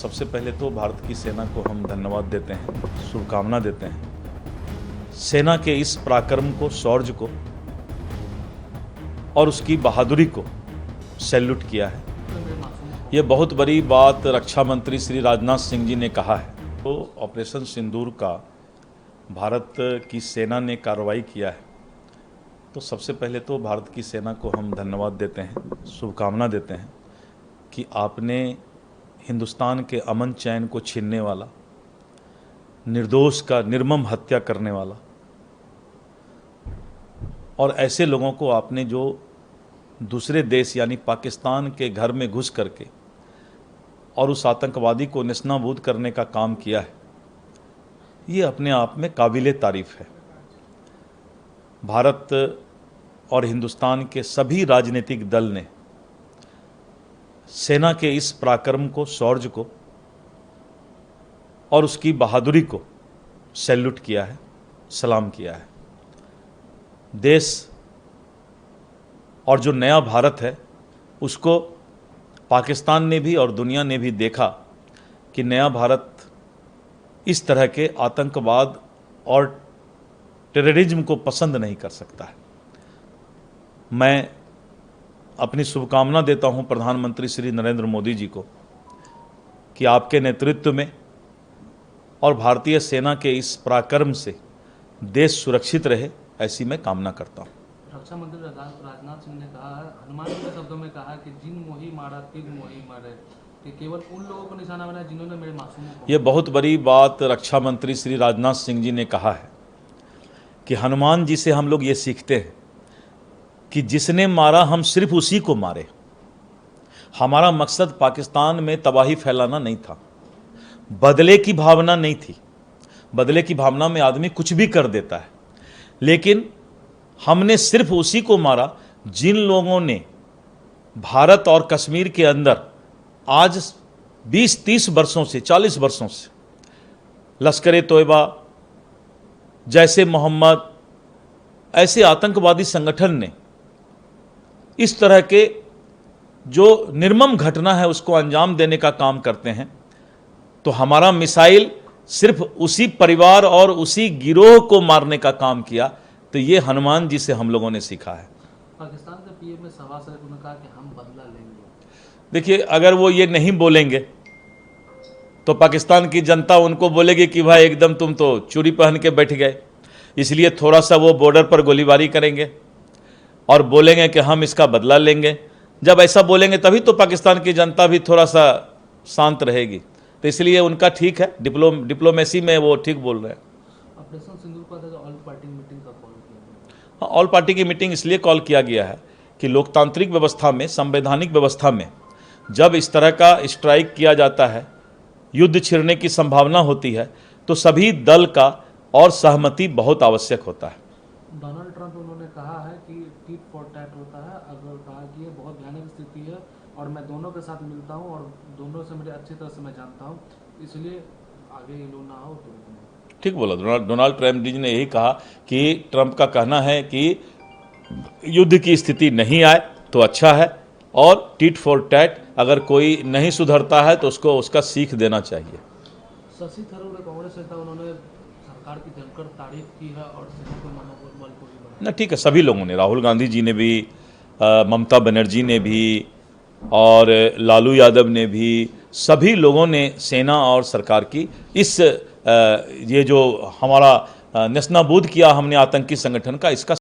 सबसे पहले तो भारत की सेना को हम धन्यवाद देते हैं, शुभकामना देते हैं। सेना के इस पराक्रम को, शौर्य को और उसकी बहादुरी को सैल्यूट किया है। ये बहुत बड़ी बात रक्षा मंत्री श्री राजनाथ सिंह जी ने कहा है। तो ऑपरेशन सिंदूर का भारत की सेना ने कार्रवाई किया है, तो सबसे पहले तो भारत की सेना को हम धन्यवाद देते हैं, शुभकामना देते हैं कि आपने हिंदुस्तान के अमन चैन को छीनने वाला, निर्दोष का निर्मम हत्या करने वाला और ऐसे लोगों को आपने जो दूसरे देश यानी पाकिस्तान के घर में घुस करके और उस आतंकवादी को नेस्तनाबूद करने का काम किया है, ये अपने आप में काबिले तारीफ़ है। भारत और हिंदुस्तान के सभी राजनीतिक दल ने सेना के इस पराक्रम को, शौर्य को और उसकी बहादुरी को सैल्यूट किया है, सलाम किया है। देश और जो नया भारत है उसको पाकिस्तान ने भी और दुनिया ने भी देखा कि नया भारत इस तरह के आतंकवाद और टेररिज्म को पसंद नहीं कर सकता है। मैं अपनी शुभकामना देता हूं प्रधानमंत्री श्री नरेंद्र मोदी जी को कि आपके नेतृत्व में और भारतीय सेना के इस पराक्रम से देश सुरक्षित रहे, ऐसी मैं कामना करता हूं। रक्षा मंत्री राजनाथ सिंह ने कहा है, हनुमान जी के शब्दों में कहा कि जिन मोही मारा तिन मोही मारे, कि केवल उन लोगों को निशाना बनाया जिन्होंने मेरे मासूमों को। ये बहुत बड़ी बात रक्षा मंत्री श्री राजनाथ सिंह जी ने कहा है कि हनुमान जी से हम लोग ये सीखते हैं कि जिसने मारा हम सिर्फ उसी को मारे। हमारा मकसद पाकिस्तान में तबाही फैलाना नहीं था, बदले की भावना नहीं थी। बदले की भावना में आदमी कुछ भी कर देता है, लेकिन हमने सिर्फ उसी को मारा जिन लोगों ने भारत और कश्मीर के अंदर आज 20-30 वर्षों से, 40 वर्षों से लश्कर ए तोयबा, जैसे मोहम्मद, ऐसे आतंकवादी संगठन ने इस तरह के जो निर्मम घटना है उसको अंजाम देने का काम करते हैं। तो हमारा मिसाइल सिर्फ उसी परिवार और उसी गिरोह को मारने का काम किया। तो ये हनुमान जी से हम लोगों ने सीखा है। पाकिस्तान के पीएम ने सभा से उन्होंने कहा कि हम बदला लेंगे। देखिए, अगर वो ये नहीं बोलेंगे तो पाकिस्तान की जनता उनको बोलेगी कि भाई एकदम तुम तो चूड़ी पहन के बैठ गए। इसलिए थोड़ा सा वो बॉर्डर पर गोलीबारी करेंगे और बोलेंगे कि हम इसका बदला लेंगे। जब ऐसा बोलेंगे तभी तो पाकिस्तान की जनता भी थोड़ा सा शांत रहेगी। तो इसलिए उनका ठीक है, डिप्लोमेसी में वो ठीक बोल रहे हैं। ऑपरेशन सिंदूर को ऑल पार्टी मीटिंग का कॉल किया। हाँ, ऑल पार्टी की मीटिंग इसलिए कॉल किया गया है कि लोकतांत्रिक व्यवस्था में, संवैधानिक व्यवस्था में जब इस तरह का स्ट्राइक किया जाता है, युद्ध छिड़ने की संभावना होती है, तो सभी दल का और सहमति बहुत आवश्यक होता है। डोनाल्ड ट्रंप उन्होंने कहा है कि टीट फॉर टैट होता है। अगर कहा कि ये बहुत भयानक स्थिति है और मैं दोनों के साथ मिलता हूँ और दोनों से मुझे अच्छी तरह से मैं जानता हूँ, इसलिए आगे ये लोग ना हो। तो ठीक बोला डोनाल्ड ट्रंप जी ने यही कहा कि ट्रंप का कहना है कि युद्ध की स्थिति नहीं आए तो अच्छा है, और टीट फॉर टैट अगर कोई नहीं सुधरता है तो उसको उसका सीख देना चाहिए। शशि थरूर कांग्रेस नेता, उन्होंने सरकार की जमकर तारीफ की है और सेना के मनोबल को भी बढ़ाया। ना ठीक है, सभी लोगों ने, राहुल गांधी जी ने भी, ममता बनर्जी ने भी और लालू यादव ने भी, सभी लोगों ने सेना और सरकार की इस ये जो हमारा नेस्तनाबूद किया हमने आतंकी संगठन का, इसका